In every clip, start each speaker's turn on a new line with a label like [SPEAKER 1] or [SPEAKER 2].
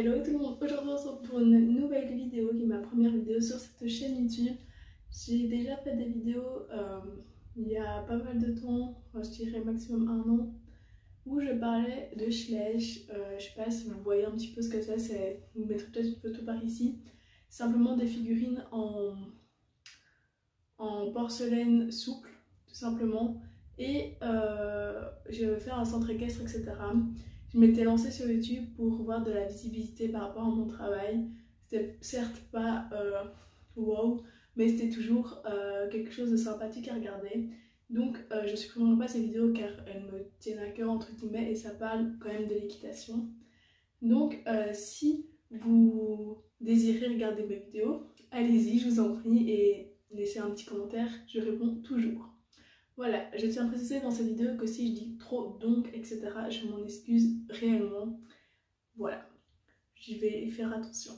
[SPEAKER 1] Hello tout le monde, aujourd'hui on se retrouve pour une nouvelle vidéo qui est ma première vidéo sur cette chaîne YouTube. J'ai déjà fait des vidéos il y a pas mal de temps, enfin, je dirais maximum 1 an, où je parlais de Schleich. Je sais pas si vous voyez un petit peu ce que c'est, vous mettrez peut-être une photo par ici. Simplement des figurines en porcelaine souple, tout simplement. Et j'ai fait un centre équestre, etc. Je m'étais lancée sur YouTube pour voir de la visibilité par rapport à mon travail. C'était certes pas wow, mais c'était toujours quelque chose de sympathique à regarder. Donc je supprimerai pas ces vidéos car elles me tiennent à cœur entre guillemets et ça parle quand même de l'équitation. Donc si vous désirez regarder mes vidéos, allez-y, je vous en prie, et laissez un petit commentaire, je réponds toujours. Voilà, je tiens à préciser dans cette vidéo que si je dis trop donc, etc., je m'en excuse réellement. Voilà, j'y vais faire attention.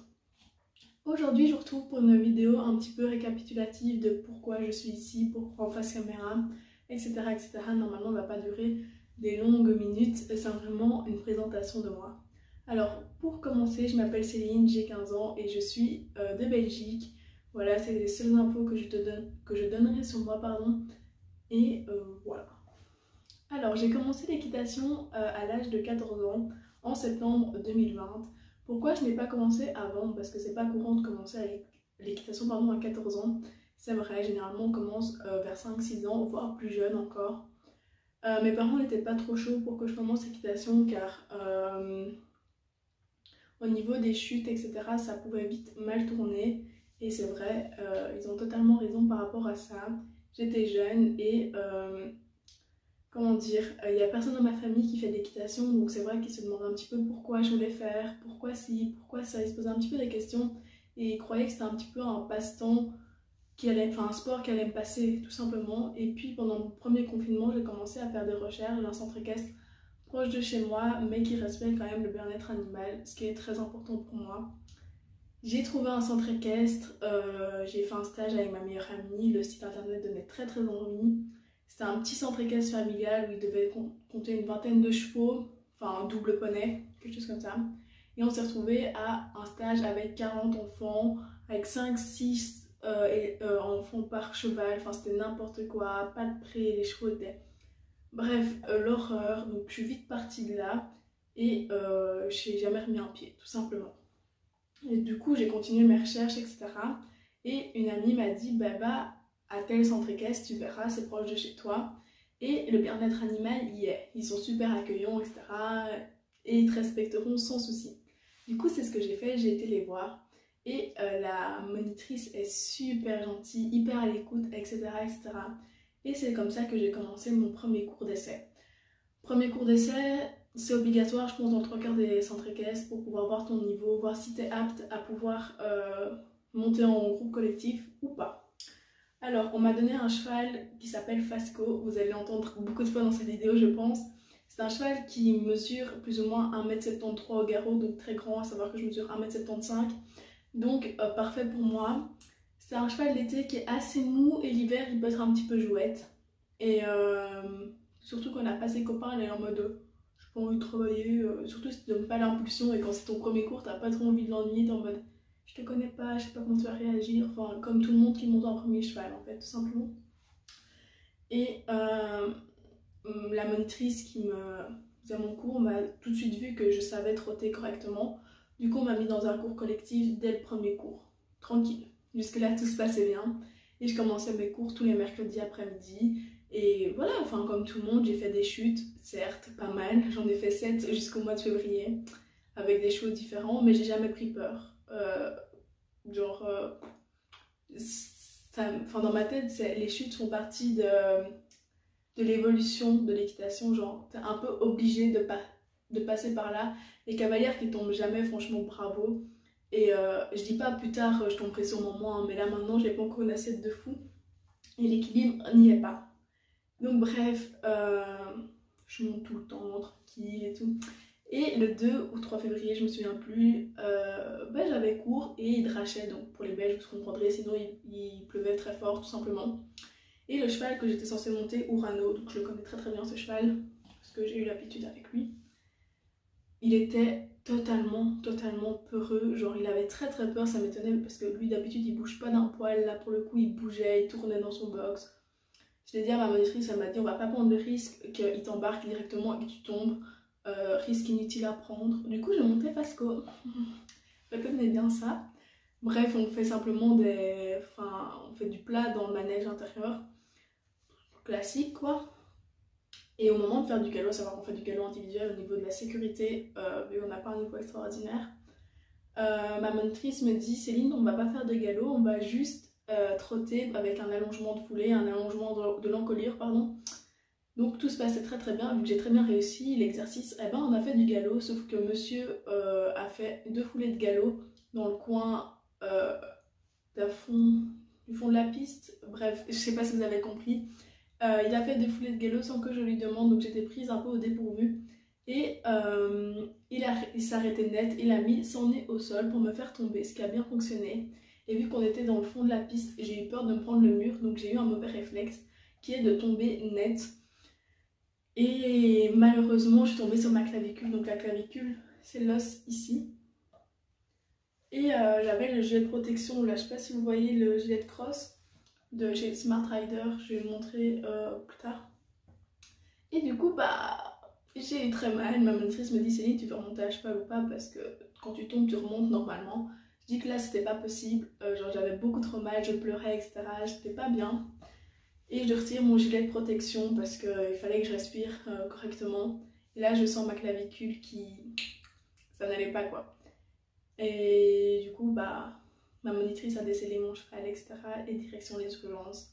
[SPEAKER 1] Aujourd'hui, je vous retrouve pour une vidéo un petit peu récapitulative de pourquoi je suis ici, pourquoi en face caméra, etc., etc. Normalement, elle ne va pas durer des longues minutes, c'est vraiment une présentation de moi. Alors, pour commencer, je m'appelle Céline, j'ai 15 ans et je suis de Belgique. Voilà, c'est les seules infos que je donnerai sur moi, pardon. Et voilà. Alors, j'ai commencé l'équitation à l'âge de 14 ans, en septembre 2020. Pourquoi je n'ai pas commencé avant? Parce que c'est pas courant de commencer l'équitation à 14 ans. C'est vrai, généralement on commence vers 5-6 ans, voire plus jeune encore. Mes parents n'étaient pas trop chauds pour que je commence l'équitation car au niveau des chutes, etc., ça pouvait vite mal tourner. Et c'est vrai, ils ont totalement raison par rapport à ça. J'étais jeune et comment dire, il n'y a personne dans ma famille qui fait de l'équitation, donc c'est vrai qu'ils se demandaient un petit peu pourquoi je voulais faire, pourquoi si, pourquoi ça, ils se posaient un petit peu des questions et ils croyaient que c'était un petit peu un passe-temps enfin un sport qui allait me passer tout simplement. Et puis pendant le premier confinement, j'ai commencé à faire des recherches dans un centre équestre proche de chez moi, mais qui respecte quand même le bien-être animal, ce qui est très important pour moi. J'ai trouvé un centre équestre, j'ai fait un stage avec ma meilleure amie, le site internet donnait très envie. C'était un petit centre équestre familial où il devait compter une vingtaine de chevaux, enfin un double poney, quelque chose comme ça. Et on s'est retrouvé à un stage avec 40 enfants, avec 5-6 enfants par cheval, enfin c'était n'importe quoi, pas de prix, les chevaux étaient... Bref, l'horreur, donc je suis vite partie de là et je n'ai jamais remis un pied, tout simplement. Et du coup, j'ai continué mes recherches, etc. Et une amie m'a dit, bah, va à tel centre équestre, tu verras, c'est proche de chez toi. Et le bien-être animal y est. Ils sont super accueillants, etc. Et ils te respecteront sans souci. Du coup, c'est ce que j'ai fait, j'ai été les voir. Et la monitrice est super gentille, hyper à l'écoute, etc., etc. Et c'est comme ça que j'ai commencé mon premier cours d'essai. Premier cours d'essai, c'est obligatoire, je pense, dans 3/4 des centres équestres pour pouvoir voir ton niveau, voir si tu es apte à pouvoir monter en groupe collectif ou pas. Alors, on m'a donné un cheval qui s'appelle Fasco, vous allez l'entendre beaucoup de fois dans cette vidéo, je pense. C'est un cheval qui mesure plus ou moins 1,73 m au garrot, donc très grand, à savoir que je mesure 1,75 m. Donc, parfait pour moi. C'est un cheval d'été qui est assez mou et l'hiver, il peut être un petit peu jouette. Et surtout quand on n'a pas ses copains, elle est en mode j'ai pas envie de travailler, surtout si tu donnes pas l'impulsion et quand c'est ton premier cours, t'as pas trop envie de l'ennuyer, t'es en mode je te connais pas, je sais pas comment tu vas réagir, enfin comme tout le monde qui monte un premier cheval en fait, tout simplement. Et la monitrice qui me faisait mon cours m'a tout de suite vu que je savais trotter correctement. Du coup, on m'a mis dans un cours collectif dès le premier cours, tranquille. Jusque-là, tout se passait bien. Et je commençais mes cours tous les mercredis après-midi. Et voilà, enfin, comme tout le monde, j'ai fait des chutes, certes, pas mal. J'en ai fait 7 jusqu'au mois de février, avec des chevaux différents, mais j'ai jamais pris peur. Dans ma tête, les chutes font partie de l'évolution de l'équitation, genre t'es un peu obligé de passer par là. Les cavalières qui tombent jamais, franchement bravo. Et je dis pas plus tard je tomberai sûrement moins, hein, mais là maintenant j'ai pas encore une assiette de fou et l'équilibre n'y est pas. Donc bref, je monte tout le temps tranquille et tout. Et le 2 ou 3 février, je me souviens plus, j'avais cours et il drachait, donc pour les Belges vous comprendrez, sinon il pleuvait très fort tout simplement. Et le cheval que j'étais censée monter, Urano, donc je le connais très bien ce cheval, parce que j'ai eu l'habitude avec lui, il était totalement peureux. Genre il avait très peur, ça m'étonnait parce que lui d'habitude il bouge pas d'un poil. Là pour le coup il bougeait, il tournait dans son box. Je l'ai dit à ma monitrice, elle m'a dit on va pas prendre le risque qu'il t'embarque directement et que tu tombes. Risque inutile à prendre. Du coup j'ai monté Fasco. Retenez bien ça. Bref, on fait simplement on fait du plat dans le manège intérieur. Classique quoi. Et au moment de faire du galop, à savoir qu'on fait du galop individuel au niveau de la sécurité, vu qu'on n'a pas un niveau extraordinaire, ma monitrice me dit Céline, on va pas faire de galop, on va juste trotter avec un allongement de foulée, un allongement de l'encolure, pardon. Donc tout se passait très bien, vu que j'ai très bien réussi l'exercice, eh ben on a fait du galop, sauf que monsieur a fait 2 foulées de galop dans le coin du fond de la piste. Bref, je sais pas si vous avez compris. Il a fait 2 foulées de galop sans que je lui demande, donc j'étais prise un peu au dépourvu. Et il s'arrêtait net, il a mis son nez au sol pour me faire tomber, ce qui a bien fonctionné. Et vu qu'on était dans le fond de la piste, j'ai eu peur de me prendre le mur, donc j'ai eu un mauvais réflexe qui est de tomber net. Et malheureusement, je suis tombée sur ma clavicule, donc la clavicule, c'est l'os ici. Et j'avais le gilet de protection, là je sais pas si vous voyez le gilet de cross de chez Smart Rider, je vais le montrer plus tard. Et du coup j'ai eu très mal, ma monitrice me dit Céline tu veux remonter à cheval ou pas parce que quand tu tombes tu remontes normalement. Je dis que là c'était pas possible, genre j'avais beaucoup trop mal, je pleurais etc, j'étais pas bien. Et je retire mon gilet de protection parce qu'il fallait que je respire correctement. Et là je sens ma clavicule ça n'allait pas quoi. Et du coup ma monitrice a décellé mon cheval etc et direction les urgences.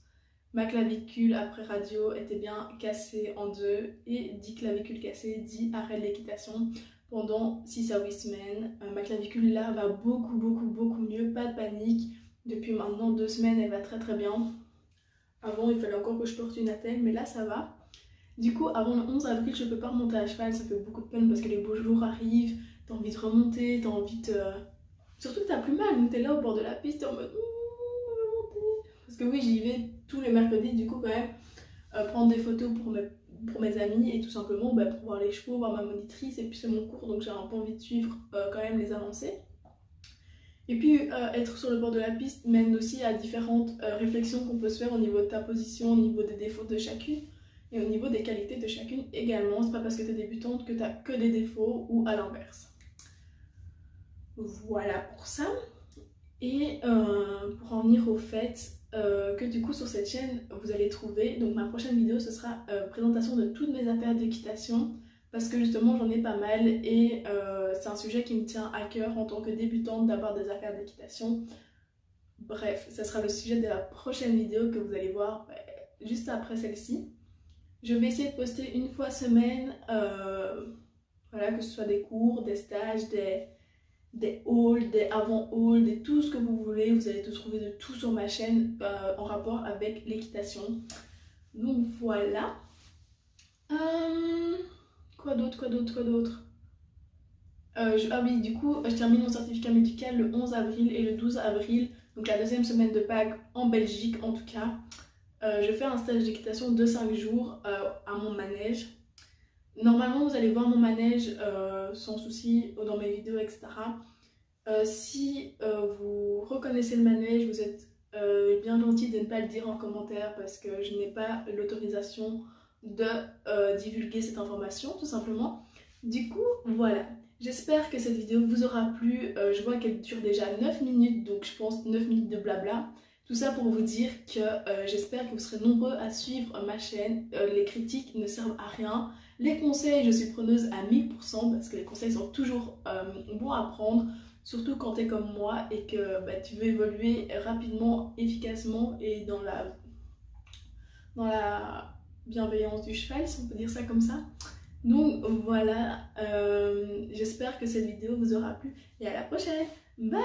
[SPEAKER 1] Ma clavicule après radio était bien cassée en 2 et 10 clavicules cassées, 10 arrêts de l'équitation pendant 6 à 8 semaines. Ma clavicule là va beaucoup mieux, pas de panique. Depuis maintenant 2 semaines elle va très bien. Avant il fallait encore que je porte une attelle mais là ça va. Du coup avant le 11 avril je peux pas remonter à cheval, ça fait beaucoup de peine parce que les beaux jours arrivent, t'as envie de remonter, t'as envie de... Surtout que t'as plus mal, donc t'es là au bord de la piste, t'es en mode... Parce que oui j'y vais tous les mercredis du coup quand même prendre des photos pour mes amis et tout simplement pour voir les chevaux, voir ma monitrice et puis c'est mon cours donc j'ai un peu envie de suivre quand même les avancées. Et puis être sur le bord de la piste mène aussi à différentes réflexions qu'on peut se faire au niveau de ta position, au niveau des défauts de chacune et au niveau des qualités de chacune également. C'est pas parce que tu es débutante que tu as que des défauts ou à l'inverse. Voilà pour ça. Et pour en venir au fait que du coup sur cette chaîne vous allez trouver, donc ma prochaine vidéo ce sera présentation de toutes mes affaires d'équitation parce que justement j'en ai pas mal et c'est un sujet qui me tient à cœur en tant que débutante d'avoir des affaires d'équitation. Bref, ça sera le sujet de la prochaine vidéo que vous allez voir juste après celle-ci. Je vais essayer de poster une fois semaine, voilà, que ce soit des cours, des stages, des hauls, des avant-hauls, des tout ce que vous voulez. Vous allez tout trouver de tout sur ma chaîne en rapport avec l'équitation. Donc voilà. Quoi d'autre ah oui, du coup, je termine mon certificat médical le 11 avril et le 12 avril, donc la 2e semaine de Pâques en Belgique en tout cas. Je fais un stage d'équitation de 5 jours à mon manège. Normalement, vous allez voir mon manège sans souci dans mes vidéos, etc. Si vous reconnaissez le manège, vous êtes bien gentil de ne pas le dire en commentaire parce que je n'ai pas l'autorisation de divulguer cette information, tout simplement. Du coup, voilà. J'espère que cette vidéo vous aura plu. Je vois qu'elle dure déjà 9 minutes, donc je pense 9 minutes de blabla. Tout ça pour vous dire que j'espère que vous serez nombreux à suivre ma chaîne. Les critiques ne servent à rien. Les conseils, je suis preneuse à 1000% parce que les conseils sont toujours bons à prendre. Surtout quand tu es comme moi et que tu veux évoluer rapidement, efficacement et dans la bienveillance du cheval, si on peut dire ça comme ça. Donc voilà, j'espère que cette vidéo vous aura plu et à la prochaine. Bye!